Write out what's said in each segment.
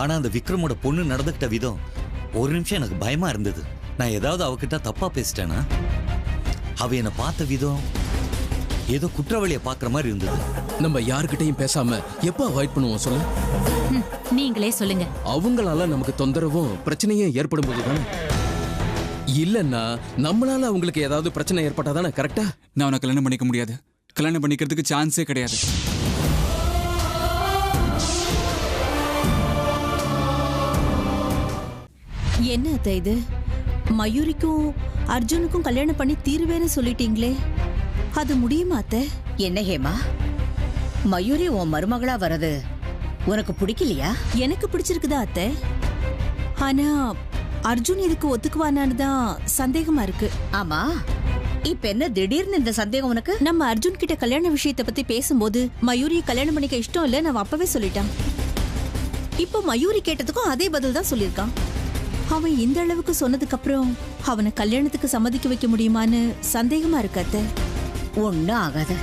ஆனா அந்த விக்ரமோட பொண்ணு நடந்துக்கிட்ட விதம் ஒரு நிமிஷம் எனக்கு பயமா இருந்தது. நான் ஏதாவது அவகிட்ட தப்பா பேசிட்டேனா? அவ என்னை பார்த்த விதம் ஏதோ குற்றவாளியை பார்க்குற மாதிரி இருந்தது. நம்ம யாருக்கிட்டையும் பேசாம எப்போ அவாய்ட் பண்ணுவோம் சொல்ல? நீங்களே சொல்லுங்க. அவங்களால நமக்கு தொந்தரவும் பிரச்சனையும் ஏற்படும் போது தானே, இல்லன்னா நம்மளால அவங்களுக்கு ஏதாவது பிரச்சனை ஏற்பட்டாதானே கரெக்டா? நான் அவனை கல்யாணம் பண்ணிக்க முடியாது. கல்யாணம் பண்ணிக்கிறதுக்கு சான்ஸே கிடையாது. என்ன அத்தை இது? மயூரிக்கும் அர்ஜுனுக்கும் கல்யாணம் பண்ணி தீருவேன்னு சொல்லிட்டீங்களே, அது முடியுமா அத்தை? என்ன ஹேமா, மயூரி உன் மருமகளா வர்றது உனக்கு பிடிக்கலையா? எனக்கு பிடிச்சிருக்குதா அத்தை. ஆனா அர்ஜுன் இதுக்கு ஒத்துக்குவானான்னு தான் சந்தேகமா இருக்கு. ஆமா, இப்ப என்ன திடீர்னு இந்த சந்தேகம் உனக்கு? நம்ம அர்ஜுன் கிட்ட கல்யாண விஷயத்தை பத்தி பேசும்போது மயூரியை கல்யாணம் பண்ணிக்க இஷ்டம் இல்ல நான் அப்பவே சொல்லிட்டான். இப்போ மயூரி கேட்டதுக்கும் அதே பதில் தான் சொல்லியிருக்கான். அவன் இந்த அளவுக்கு சொன்னதுக்கு அப்புறம் அவனை கல்யாணத்துக்கு சம்மதிக்க வைக்க முடியுமான்னு சந்தேகமா இருக்கு அத்தை. ஒன்னும் ஆகாது.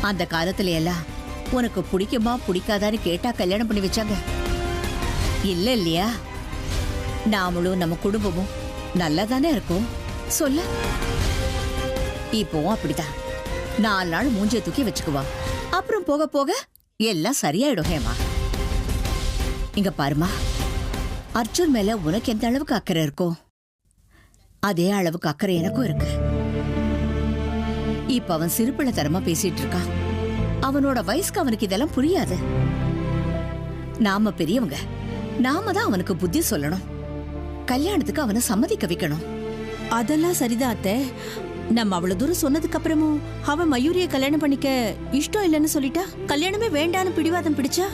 அந்த காலத்துல எல்லாம் உனக்கு பிடிக்குமா பிடிக்காதான்னு கேட்டா கல்யாணம் பண்ணி வச்சாங்க இல்ல இல்லையா? நாமளும் நம்ம குடும்பமும் நல்லா தானே இருக்கும் சொல்ல. இப்போவும் அப்படிதான். 4 நாள் மூஞ்சிய தூக்கி வச்சுக்குவா, அப்புறம் போக போக எல்லாம் சரியாயிடும். ஹேமா, இங்க பாருமா, அர்ஜுன் மேல உனக்கு எந்த அளவுக்கு அக்கறை இருக்கோ அதே அளவுக்கு அக்கறை எனக்கும் இருக்கு. இப்ப அவன் சிறுபிள்ளைத்தனமா பேசிட்டு இருக்கான். அவனோட வயசுக்கு அவனுக்கு இதெல்லாம் புரியாது. நாம பெரியவங்க, நாம தான் அவனுக்கு புத்தி சொல்லணும். கல்யாணத்துக்கு அவனை சம்மதிக்க வைக்கணும். அதெல்லாம் சரிதான் அத்தை. நம்ம அவ்வளவு தூரம் சொன்னதுக்கு அப்புறமும் அவன் மயூரியை கல்யாணம் பண்ணிக்க இஷ்டம் இல்லைன்னு சொல்லிட்டா, கல்யாணமே வேண்டான்னு பிடிவாதம் பிடிச்சா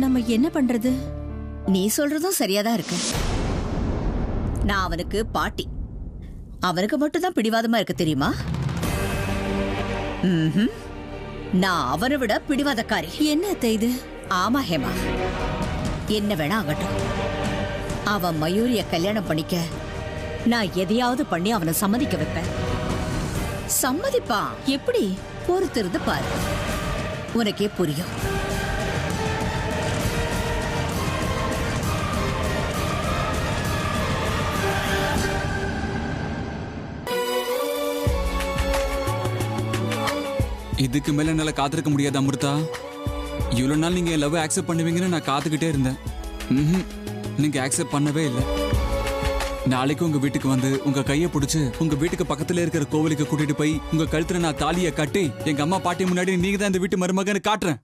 நம்ம என்ன பண்றது? நீ சொல்றதும் சரியாதான் இருக்கு. நான் அவனுக்கு பாட்டி, அவனுக்கு மட்டும் தான் பிடிவாதமா இருக்கு தெரியுமா? நான் அவனை விட பிடிவாதக்காரி. என்ன அத்தை இது? ஆமா ஹேமா, என்ன வேணா ஆகட்டும். அவன் மயூரிய கல்யாணம் பண்ணிக்க நான் எதையாவது பண்ணி அவனை சம்மதிக்க வைப்பேன். சம்மதிப்பான். எப்படி? பொறுத்திருந்து பாரு, உனக்கே புரியும். இதுக்கு மேல என்னால காத்திருக்க முடியாது அமிர்தா. இவ்வளவு நாள் நீங்க லவ் ஆக்செப்ட் பண்ணுவீங்கன்னு நான் காத்துக்கிட்டே இருந்தேன். நீங்க ஆக்செப்ட் பண்ணவே இல்லை. நாளைக்கு உங்க வீட்டுக்கு வந்து உங்க கையை பிடிச்சு உங்க வீட்டுக்கு பக்கத்துல இருக்கிற கோவிலுக்கு கூட்டிட்டு போய் உங்க கழுத்துல நான் தாலியை கட்டி எங்க அம்மா பாட்டி முன்னாடி நீங்க தான் இந்த வீட்டு மருமகன்னு காட்டுறேன்.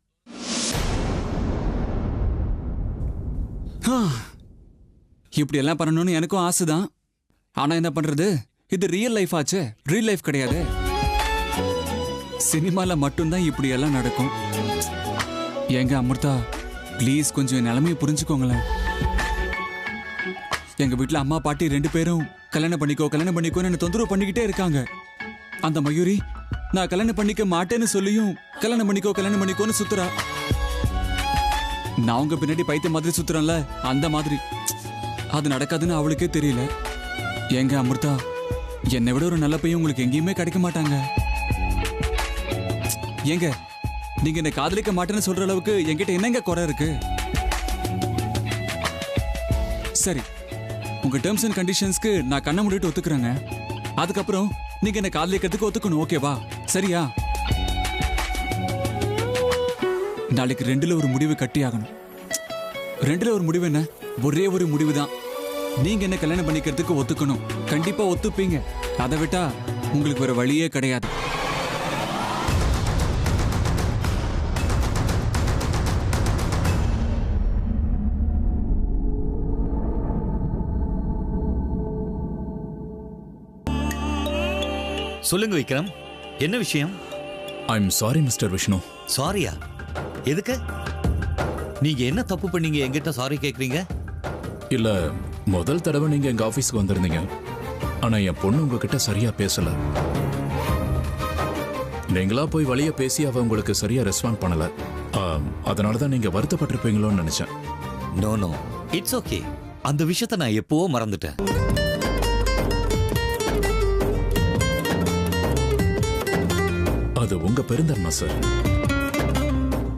இப்படி எல்லாம் பண்ணணும்னு எனக்கும் ஆசைதான். ஆனா என்ன பண்றது, இது ரியல் லைஃப் ஆச்சு, ரியல் லைஃப் கிடையாது. சினிமால மட்டும்தான் இப்படி எல்லாம் நடக்கும். எங்க அமிர்தா, ப்ளீஸ் கொஞ்சம் என் நிலைமையை புரிஞ்சுக்கோங்களேன். எங்க வீட்டுல அம்மா பாட்டி 2 பேரும் கல்யாணம் பண்ணிக்கோன்னு என்ன தொந்தரவு பண்ணிக்கிட்டே இருக்காங்க. அந்த மயூரி நான் கல்யாணம் பண்ணிக்க மாட்டேன்னு சொல்லியும் கல்யாணம் பண்ணிக்கோன்னு சுத்துறா. நான் உங்க பின்னாடி பைத்திய மாதிரி சுத்துறேன்ல, அந்த மாதிரி. அது நடக்காதுன்னு அவளுக்கே தெரியல. எங்க அமிர்தா, என்னை விட ஒரு நல்ல பையன் உங்களுக்கு எங்கேயுமே கிடைக்க மாட்டாங்க. ஏங்க, நீங்க என்ன காதலிக்க மாட்டேன்னு சொல்ற அளவுக்கு என்கிட்ட என்னங்க குறை இருக்கு? சரி, உங்க டேர்ம்ஸ் அண்ட் கண்டிஷன்ஸ்க்கு நான் கண்ண மூடிட்டு ஒத்துக்கிறேங்க. அதுக்கப்புறம் நீங்க என்ன காதலிக்கிறதுக்கு ஒத்துக்கணும், ஓகேவா? சரியா? நாளைக்கு 2ல ஒரு முடிவு கட்டி ஆகணும். 2ல ஒரு முடிவு என்ன? ஒரே ஒரு முடிவு தான். நீங்க என்ன கல்யாணம் பண்ணிக்கிறதுக்கு ஒத்துக்கணும். கண்டிப்பா ஒத்துப்பீங்க. அதை விட்டா உங்களுக்கு வேற வழியே கிடையாது. சொல்லுங்க விக்ரம், என்ன விஷயம்? I'm sorry mister Vishnu. சாரியா? எதுக்கு? நீங்க என்ன தப்பு பண்ணீங்க என்கிட்ட சாரி கேக்குறீங்க? இல்ல, முதல் தடவை நீங்க எங்க ஆபீஸ்க்கு வந்திருந்தீங்க. ஆனா என் பொண்ணு உங்ககிட்ட சரியா பேசல. நீங்களா போய் வழிய பேசி அவ உங்களுக்கு சரியா ரெஸ்பாண்ட் பண்ணல. அதனாலதான் நீங்க வருத்தப்பட்டிருப்பீங்களோன்னு நினைச்சேன். No no, it's okay. அந்த விஷயத்தை நான் எப்பவோ மறந்துட்டேன். அது உங்க பெருந்தன்மை சார்.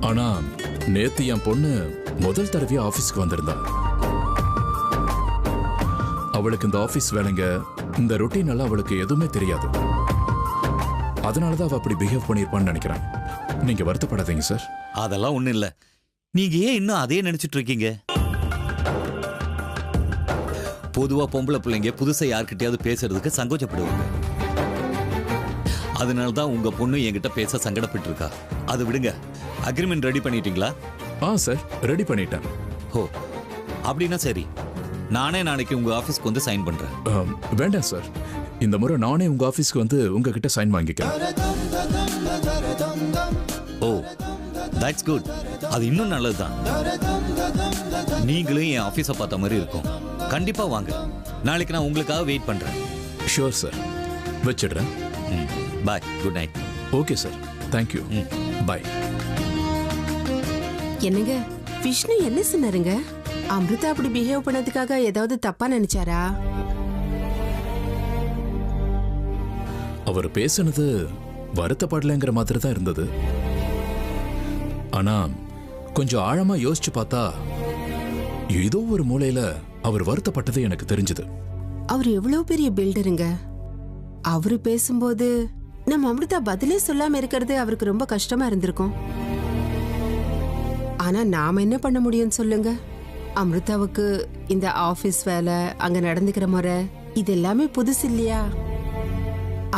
ஆனா நேத்து என் பொண்ணு முதல் தடவையா ஆபீஸ்க்கு வந்திருந்தா. அவளுக்கு இந்த ஆபீஸ் வேலைங்க, இந்த ரொட்டீன் எல்லாம் அவளுக்கு எதுவுமே தெரியாது. அதனாலதான் அவ அப்படி பிஹேவ் பண்ணிருப்பான்னு நினைக்கிறேன். நீங்க வருத்தப்படாதீங்க சார். அதெல்லாம் ஒண்ணும் இல்ல. நீங்க ஏன் இன்னும் அதே நினைச்சிட்டு இருக்கீங்க? பொதுவா பொம்பளை பிள்ளைங்க புதுசா யார்கிட்டயாவது பேசுறதுக்கு சங்கோச்சப்படுவாங்க. அதனாலதான் உங்க பொண்ணு என்கிட்ட பேச சங்கடப்பட்டு இருக்கா. அது விடுங்க. அக்ரிமெண்ட் ரெடி பண்ணிட்டீங்களா? சார், ரெடி பண்ணிட்டேன். ஓ, அப்படின்னா சரி. நானே நாளைக்கு உங்க ஆபீஸ்க்கு வந்து சைன் பண்றேன். வேண்டாம் சார், இந்த முறை நானே உங்க ஆபீஸ்க்கு வந்து உங்ககிட்ட சைன் வாங்கிக்கிறேன். ஓ, தட்ஸ் குட். அது இன்னும் நல்லதுதான். நீங்களும் என் ஆபீஸை பார்த்த மாதிரி இருக்கும். கண்டிப்பா வாங்க. நாளைக்கு நான் உங்களுக்காக வெயிட் பண்றேன். Sure sir. வச்சிடுறேன். Bye. Good night. Okay sir, thank you. Bye. என்னங்க, விஷ்ணு என்ன சொன்னாருங்க? அமிர்தா அப்படி பிஹேவ் பண்ணதுக்காக ஏதாவது தப்பா நினைச்சாரா? அவர் பேசுனது வருத்தப்படலைங்கிற மாதிரி தான் இருந்தது. ஆனா கொஞ்சம் ஆழமா யோசிச்சு பார்த்தா ஏதோ ஒரு மூலையில அவர் வருத்தப்பட்டது எனக்கு தெரிஞ்சது. அவர் எவ்வளவு பெரிய பில்டருங்க. அவரு பேசும்போது நம்ம அமிர்தா பதிலே சொல்லாம இருக்கிறது அவருக்கு ரொம்ப கஷ்டமா இருந்திருக்கும். ஆனா நாம என்ன பண்ண முடியும் சொல்லுங்க? அமிர்தாவுக்கு இந்த ஆபீஸ் வேலை, அங்க நடந்துக்கிற முறை, இது எல்லாமே புதுசு இல்லையா?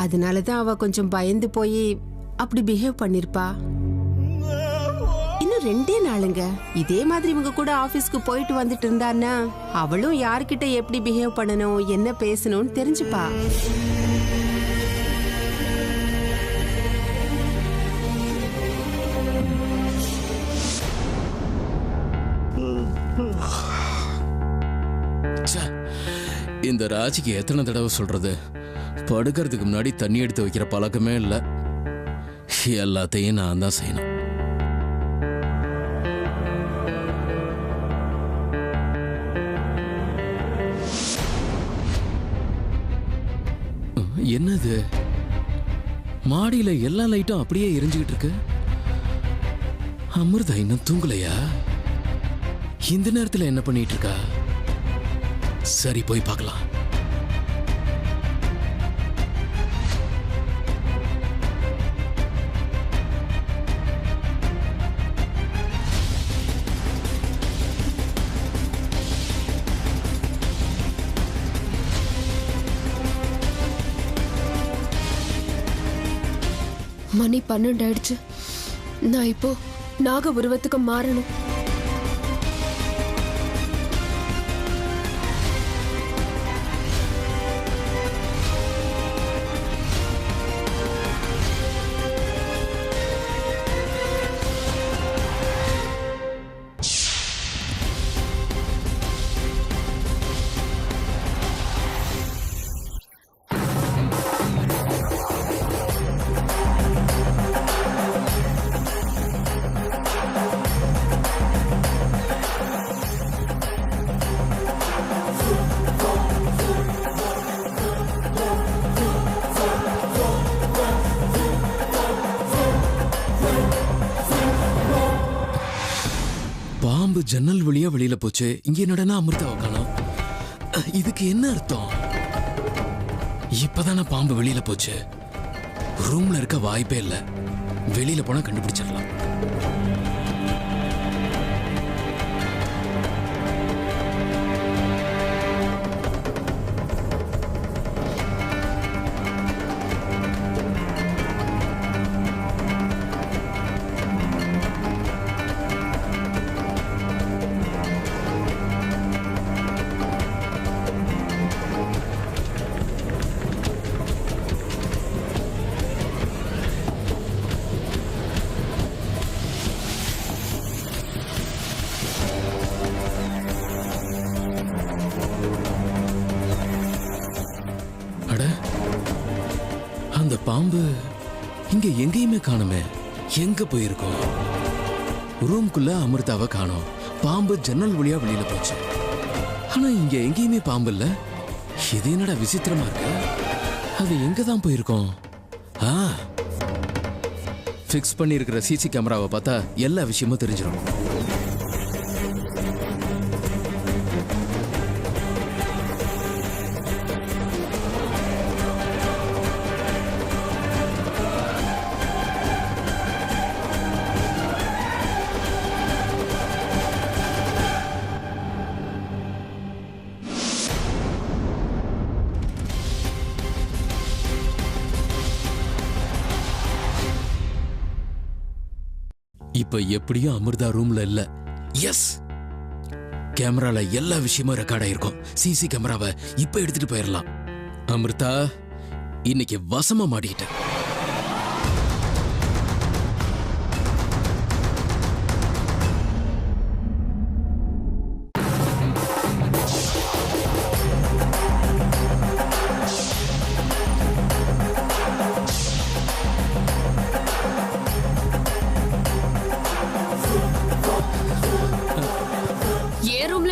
அதனாலதான் அவ கொஞ்சம் பயந்து போய் அப்படி பிஹேவ் பண்ணிருப்பா. இன்னும் 2 நாளுங்க இதே மாதிரி இவங்க கூட ஆபீஸ்க்கு போயிட்டு வந்துட்டு இருந்தான்னா அவளும் யார்கிட்ட எப்படி பிஹேவ் பண்ணணும், என்ன பேசணும்னு தெரிஞ்சுப்பா. இந்த ராஜிக்கு எத்தனை தடவை சொல்றது? படுக்கிறதுக்கு முன்னாடி தண்ணி எடுத்து வைக்கிற பழக்கமே இல்லை. எல்லாத்தையும் நான் தான் செய்யணும். என்னது? மாடியில எல்லா லைட்டும் அப்படியே எரிஞ்சுக்கிட்டு இருக்கு. அமிர்தா இன்னும் தூங்கலையா? இந்த நேரத்துல என்ன பண்ணிட்டு இருக்கா? சரி, போய் பார்க்கலாம். மணி 12 ஆயிடுச்சு. நான் இப்போ நாக உருவத்துக்கு மாறணும். பாம்பு ஜன்னல் வழியா வெளியில போச்சு. இங்க என்னடா அமிர்தாவை காணோம். இதுக்கு என்ன அர்த்தம்? இப்பதானே பாம்பு வெளியில போச்சு. ரூம்ல இருக்க வாய்ப்பே இல்ல. வெளியில போனா கண்டுபிடிச்சிடலாம். அந்த பாம்பு இங்க எங்கேயுமே காணுமே. எங்க போயிருக்கோம்? ரூம்குள்ள அமிர்தாவை காணோம். பாம்பு ஜன்னல் வழியா வெளியில போச்சு. ஆனா இங்க எங்கேயுமே பாம்பு இல்ல. இது என்னடா விசித்திரமா இருக்கு. அது எங்க தான் போயிருக்கோம்? ஃபிக்ஸ் பண்ணி இருக்கிற சிசி கேமராவை பார்த்தா எல்லா விஷயமும் தெரிஞ்சிடும். இப்ப எப்படியும் அமிர்தா ரூம்ல இல்ல. எஸ், கேமரால எல்லா விஷயமும் ரெக்கார்ட் ஆயிருக்கும். சிசி கேமராவை இப்ப எடுத்துட்டு போயிடலாம். அமிர்தா, இன்னைக்கு வசமா மாட்டிக்கிட்ட.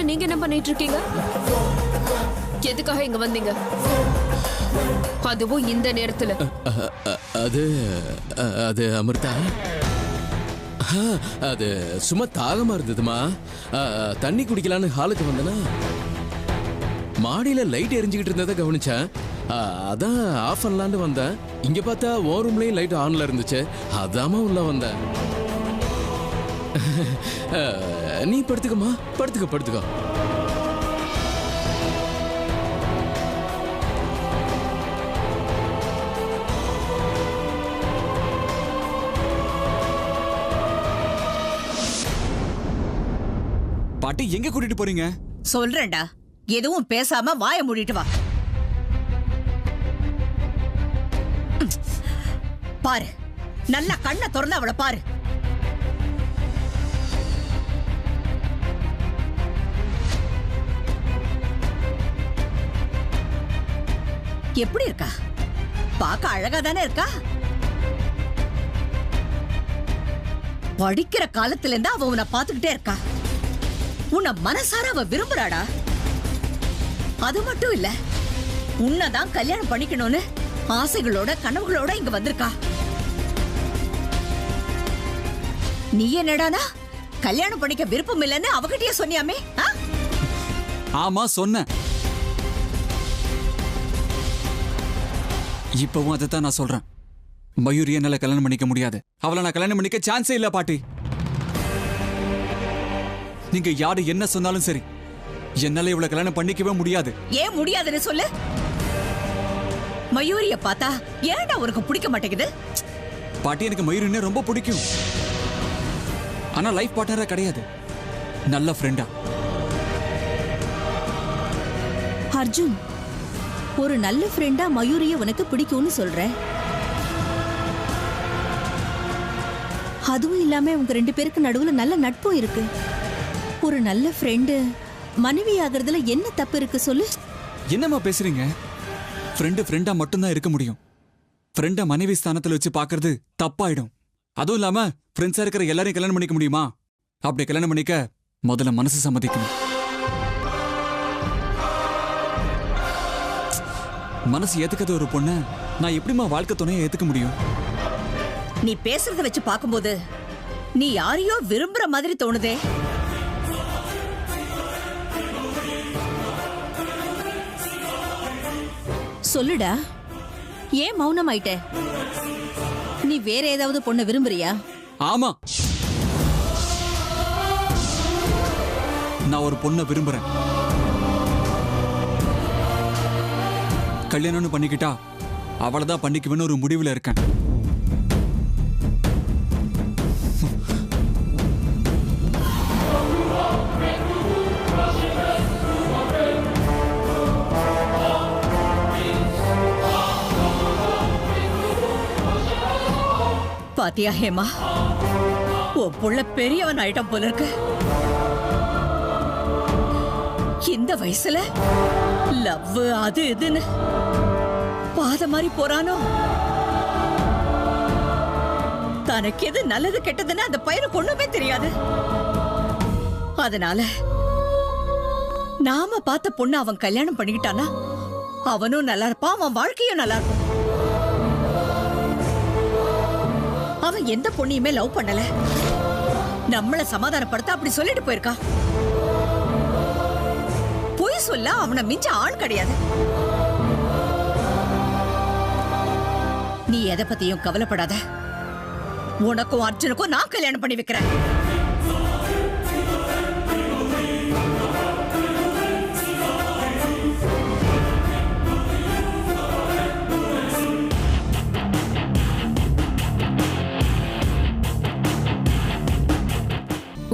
நீங்க என்ன பண்ணிட்டு இருக்கீங்க? எதுக்காக இங்க வந்தீங்க? அதுவும் இந்த நேரத்துல? அது அமிர்தா, அது சும்மா தாகமா இருந்ததுமா. தண்ணி குடிக்கலான்னு ஹாலுக்கு வந்தனா மாடியில லைட் எரிஞ்சுக்கிட்டு இருந்ததை கவனிச்சேன். அதான் ஆஃப் பண்ணலான்னு வந்தேன். இங்க பார்த்தா ஓ ரூம்லயும் லைட் ஆன்ல இருந்துச்சு. அதாம உள்ள வந்தேன். நீ படுத்துக்கமா, படுத்துக்க. பாட்டி, எங்க கூட்டிட்டு போறீங்க? சொல்றேன்டா, எதுவும் பேசாம வாய மூடிட்டு வா. பாரு, நல்லா கண்ணை திறந்து அவளை பாரு. எப்படி இருக்கா? பார்க்க அழகா தானே இருக்கா? படிக்கிற காலத்துல இருந்து அவ உன்னை பார்த்துக்கிட்டே இருக்கா. உன்னை மனசார அவ விரும்புறாடா. அது மட்டும் இல்ல, உன்னதான் கல்யாணம் பண்ணிக்கணும்னு ஆசைகளோட கனவுகளோட இங்க வந்திருக்கா. நீ என்னடானா கல்யாணம் பண்ணிக்க விருப்பம் இல்லைன்னு அவகிட்டயே சொன்னியாமே? ஆமா, சொன்ன. இப்பவும் அதைத்தான் நான் சொல்றேன். மயூரி என்னால கல்யாணம் பண்ணிக்க முடியாது. அவளை நான் கல்யாணம் பண்ணிக்க சான்ஸே இல்ல பாட்டி. நீங்க யாரு என்ன சொன்னாலும் சரி, என்னால இவளை கல்யாணம் பண்ணிக்கவே முடியாது. ஏன் முடியாதுன்னு சொல்லு. மயூரிய பார்த்தா ஏன்டா உனக்கு பிடிக்க மாட்டேங்குது? பாட்டி, எனக்கு மயூரிനെ ரொம்ப பிடிக்கும். ஆனா லைஃப் பார்ட்னரா கிடையாது, நல்ல ஃப்ரெண்டா. அர்ஜுன், ஒரு நல்ல ஃப்ரெண்டா மயூரிய உனக்கு பிடிக்கும்னு சொல்ற. அதுவும் இல்லாம உங்க ரெண்டு பேருக்கு நடுவுல நல்ல நட்பும் இருக்கு. ஒரு நல்ல ஃப்ரெண்டு மனைவி ஆகிறதுல என்ன தப்பு இருக்கு சொல்லு? என்னம்மா பேசுறீங்க? ஃப்ரெண்டா மட்டும்தான் இருக்க முடியும். ஃப்ரெண்ட மனைவி ஸ்தானத்துல வச்சு பாக்குறது தப்பாயிடும். அதுவும் இல்லாம ஃப்ரெண்ட்ஸா இருக்கிற எல்லாரையும் கல்யாணம் பண்ணிக்க முடியுமா? அப்படி கல்யாணம் பண்ணிக்க முதல்ல மனசு சம்மதிக்கணும். மனசு ஏத்துக்காத ஒரு பொண்ண நான் எப்படிமா வாழ்க்கை துணையை ஏத்துக்க முடியும்? நீ பேசுறத வச்சு பாக்கும்போது நீ யாரையோ விரும்புற மாதிரி தோணுதே. சொல்லுடா, ஏன் மௌனம் ஆயிட்ட? நீ வேற ஏதாவது பொண்ண விரும்புறியா? ஆமா, நான் ஒரு பொண்ணை விரும்புறேன். கல்யாணம்னு பண்ணிக்கிட்டா அவளைதான் பண்ணிக்குவேன்னு ஒரு முடிவுல இருக்கேன். பாத்தியா ஹேமா, உன் புள்ள பெரியவன் ஆயிட்டான் போல இருக்கு. இந்த வயசுல லவ் அது இதுன்னு பாத மாதிரி போறானோ. தனக்கு எது நல்லது கெட்டதுன்னு அந்த பையனுக்கு ஒண்ணுமே தெரியாது. அதனால நாம பார்த்த பொண்ணு அவன் கல்யாணம் பண்ணிக்கிட்டானா அவனும் நல்லா இருப்பான், அவன் வாழ்க்கையும் நல்லா இருக்கும். அவன் அவன் எந்த பொண்ணையுமே லவ் பண்ணல. நம்மள சமாதானப்படுத்த அப்படி சொல்லிட்டு போயிருக்கா. பொய் சொல்ல அவனை மிஞ்ச ஆள் கிடையாது. நீ எதை பத்தியும் கவலைப்படாத. உனக்கும் அர்ஜுனுக்கும் நான் கல்யாணம் பண்ணி வைக்கிறேன்.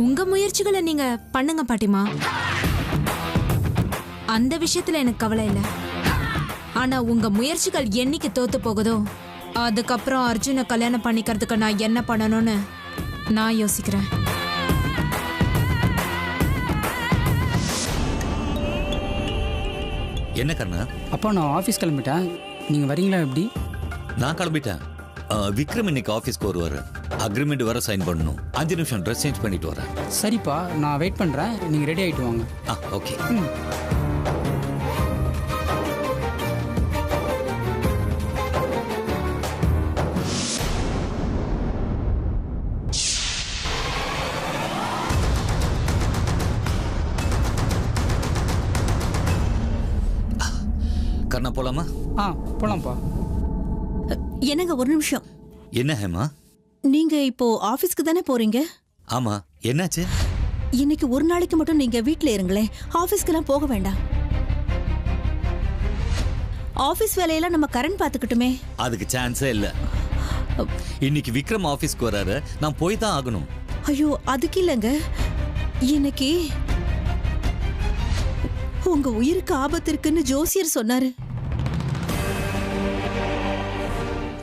உங்க முயற்சிகளை நீங்க பண்ணுங்க பாட்டிமா. அந்த விஷயத்துல எனக்கு கவலை இல்லை. ஆனா உங்க முயற்சிகள் என்னைக்கு தோத்து போகுதோ அதுக்கப்புறம் அர்ஜுனை கல்யாணம் பண்ணிக்கிறதுக்கு நான் என்ன பண்ணணும்னு நான் யோசிக்கிறேன். என்ன கண்ணா? அப்பா நான் ஆஃபீஸ் கிளம்பிட்டேன். நீங்க வரீங்களா? எப்படி? நான் கிளம்பிட்டேன். விக்ரம் இன்னைக்கு ஆஃபீஸ்க்கு வருவார். அக்ரிமெண்ட் வர சைன் பண்ணணும். 5 நிமிஷம் ட்ரெஸ் சேஞ்ச் பண்ணிட்டு வரேன். சரிப்பா, நான் வெயிட் பண்றேன். நீங்க ரெடி ஆயிட்டு வாங்க. ஓகே. கண்ணா போலாமா? போலாம்ப்பா. என்னங்க ஒரு நிமிஷம். என்ன ஹேமா? நீங்க இப்போ ஆபீஸ்க்கு தானே போறீங்க? ஆமா, என்னாச்சு? இன்னைக்கு ஒரு நாளைக்கு மட்டும் நீங்க வீட்ல இருங்களேன். ஆபீஸ்க்குலாம் போக வேண்டாம். ஆபீஸ் வேலையெல்லாம் நம்ம கரண் பாத்துக்கிட்டுமே. அதுக்கு சான்ஸே இல்ல. இன்னைக்கு விக்ரம் ஆபீஸ்க்கு வராரு. நான் போய் தான் ஆகணும். ஐயோ, அதுக்கு இல்லங்க. இன்னைக்கு உங்க உயிருக்கு ஆபத்து இருக்குன்னு ஜோசியர் சொன்னாரு.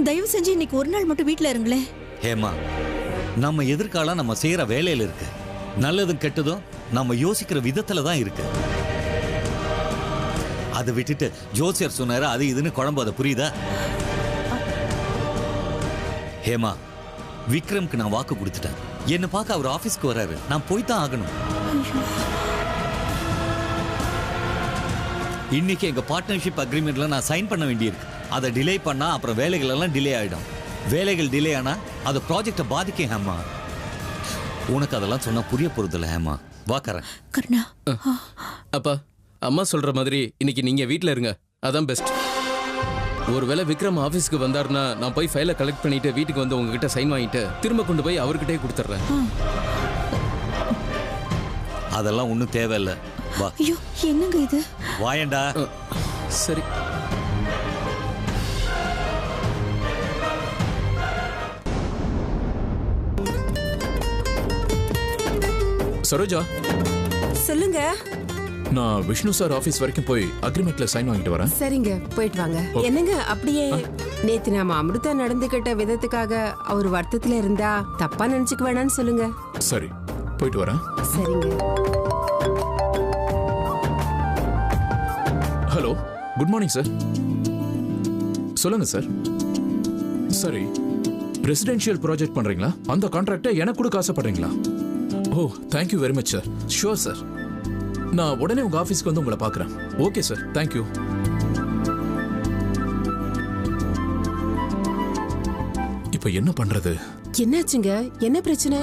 தயவு செஞ்சு இன்னைக்கு ஒரு நாள் மட்டும் வீட்ல இருங்களேன். ஹேமா, நம்ம எதிர்காலம் நம்ம செய்யற வேலையில இருக்கு. நல்லதும் கெட்டதும் நம்ம யோசிக்கிற விதத்துல தான் இருக்கு. அதை விட்டுட்டு ஜோசியர் சொன்னாரு அது இதுன்னு குழம்பாத, புரியுதா? ஹேமா, விக்ரம்க்கு நான் வாக்கு கொடுத்துட்டேன். என்ன பார்க்க அவர் ஆபீஸ்க்கு வராரு. நான் போய் தான் ஆகணும். இன்னைக்கு எங்க பார்ட்னர்ஷிப் அக்ரிமெண்ட்ல நான் சைன் பண்ண வேண்டியிருக்கு. அதை டிலே பண்ணா அப்புறம் வேலைகள் எல்லாம் டிலே ஆயிடும். வேலைகள் டிலே ஆனா அது ப்ராஜெக்டை பாதிக்கும். ஹேமா, உனக்கு அதெல்லாம் சொன்னா புரிய போறதில்ல. ஹேமா, வாக்கறேன். கர்ணா, அப்பா அம்மா சொல்ற மாதிரி இன்னைக்கு நீங்க வீட்ல இருங்க. அதான் பெஸ்ட். ஒருவேளை விக்ரம் ஆபீஸ்க்கு வந்தாருன்னா நான் போய் ஃபைலை கலெக்ட் பண்ணிட்டு வீட்டுக்கு வந்து உங்ககிட்ட சைன் வாங்கிட்டு திரும்ப கொண்டு போய் அவர்கிட்டே கொடுத்துட்றேன். அதெல்லாம் ஒன்றும் தேவையில்ல. வா. ஐயோ, என்னங்க இது? வாயண்டா. சரி. சரோஜா, சொல்லுங்க. நான் விஷ்ணு சார் ஆபீஸ் வரைக்கும் போய் அக்ரிமெண்ட்ல சைன் வாங்கிட்டு வரேன். சரிங்க, போயிட்டு வாங்க. என்னங்க அப்படியே நேத்து நாம அமிர்தா நடந்துகிட்ட விதத்துக்காக அவர் வருத்தத்துல இருந்தா தப்பா நினைச்சுக்க வேணாம்னு சொல்லுங்க. சரி, போயிட்டு வரேன். சரிங்க. Hello, good morning sir. சொல்லுங்க சார். சரி, ரெசிடென்ஷியல் ப்ராஜெக்ட் பண்றீங்களா? அந்த கான்ட்ராக்டை எனக்கு கொடுக்க ஆசைப்படுறீங்களா? ஓ, thank you very much sir. Sure sir, நான் உடனே உங்க ஆபீஸ்க்கு வந்து உங்களை பார்க்குறேன். Okay sir, thank you. இப்போ என்ன பண்றது? என்னாச்சுங்க? என்ன பிரச்சனை?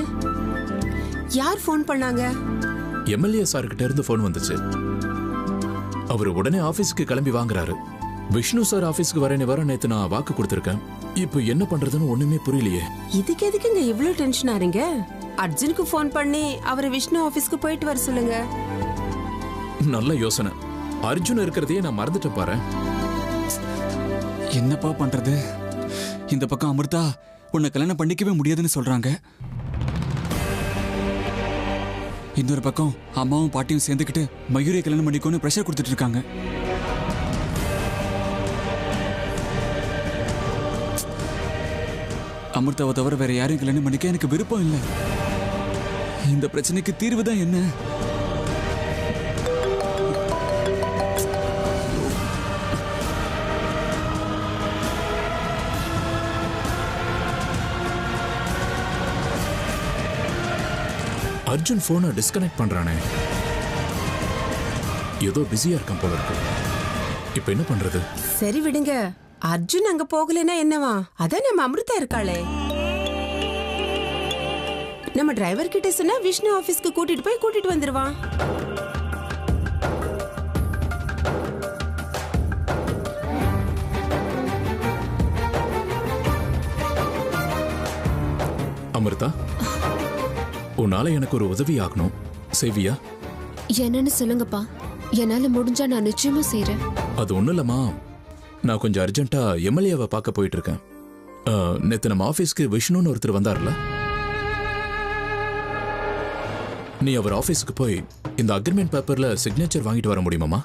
யார் ஃபோன் பண்ணாங்க? எம்எல்ஏ சார் கிட்ட இருந்து ஃபோன் வந்துச்சு. அவர் உடனே ஆபீஸ்க்கு கிளம்பி வாங்குறாரு. விஷ்ணு சார் ஆபீஸ்க்கு வர நேத்து நான் வாக்கு கொடுத்திருக்கேன். இப்போ என்ன பண்றதுன்னு ஒண்ணுமே புரியலையே. இதுக்கு எதுக்குங்க இவ்வளவு டென்ஷன் ஆறீங்க? அர்ஜுனுக்கு ஃபோன் பண்ணி அவரை விஷ்ணு ஆபீஸ்க்கு போயிட்டு வர சொல்லுங்க. நல்ல யோசனை. அர்ஜுன் இருக்கிறதையே நான் மறந்துட்டேன் பாரு. என்னப்பா பண்றது? இந்த பக்கம் அமிர்தா உன்னை கல்யாணம் பண்ணிக்கவே முடியாதுன்னு சொல்றாங்க. இன்னொரு பக்கம் அம்மாவும் பாட்டியும் சேர்ந்துக்கிட்டு மயூரியை கல்யாணம் பண்ணிக்கோன்னு ப்ரெஷர் கொடுத்துட்டு இருக்காங்க. அமிர்தாவை தவிர வேற யாரையும் கல்யாணம் பண்ணிக்க எனக்கு விருப்பம் இல்லை. இந்த பிரச்சனைக்கு தீர்வு தான் என்ன? அர்ஜுன் போனை டிஸ்கனெக்ட் பண்றானே. ஏதோ பிஸியா இருக்கான் போல இருக்கு. இப்போ என்ன பண்றது? சரி விடுங்க. அர்ஜுன் அங்க போகலன்னா என்னவா? அதான் நம்ம அமிர்தா இருக்காளே. நம்ம டிரைவர் கிட்ட சொன்னா விஷ்ணு ஆபீஸ்க்கு கூட்டிட்டு வந்துருவான். அமிர்தா, உன்னால எனக்கு ஒரு உதவி ஆகணும், செய்வியா? என்னன்னு சொல்லுங்கப்பா, என்னால முடிஞ்சா நான் நிச்சயமா செய்யறேன். அது ஒண்ணும் இல்லம்மா, நான் கொஞ்சம் அர்ஜென்ட்டா எம்எல்ஏவை பார்க்க போயிட்டு இருக்கேன். நேத்து நம்ம ஆபீஸ்க்கு விஷ்ணுன்னு ஒருத்தர் வந்தார்ல, நீ அவர் ஆபீஸ்க்கு போய் இந்த அக்ரிமெண்ட் பேப்பர்ல சிக்னேச்சர் வாங்கிட்டு வர முடியுமாமா?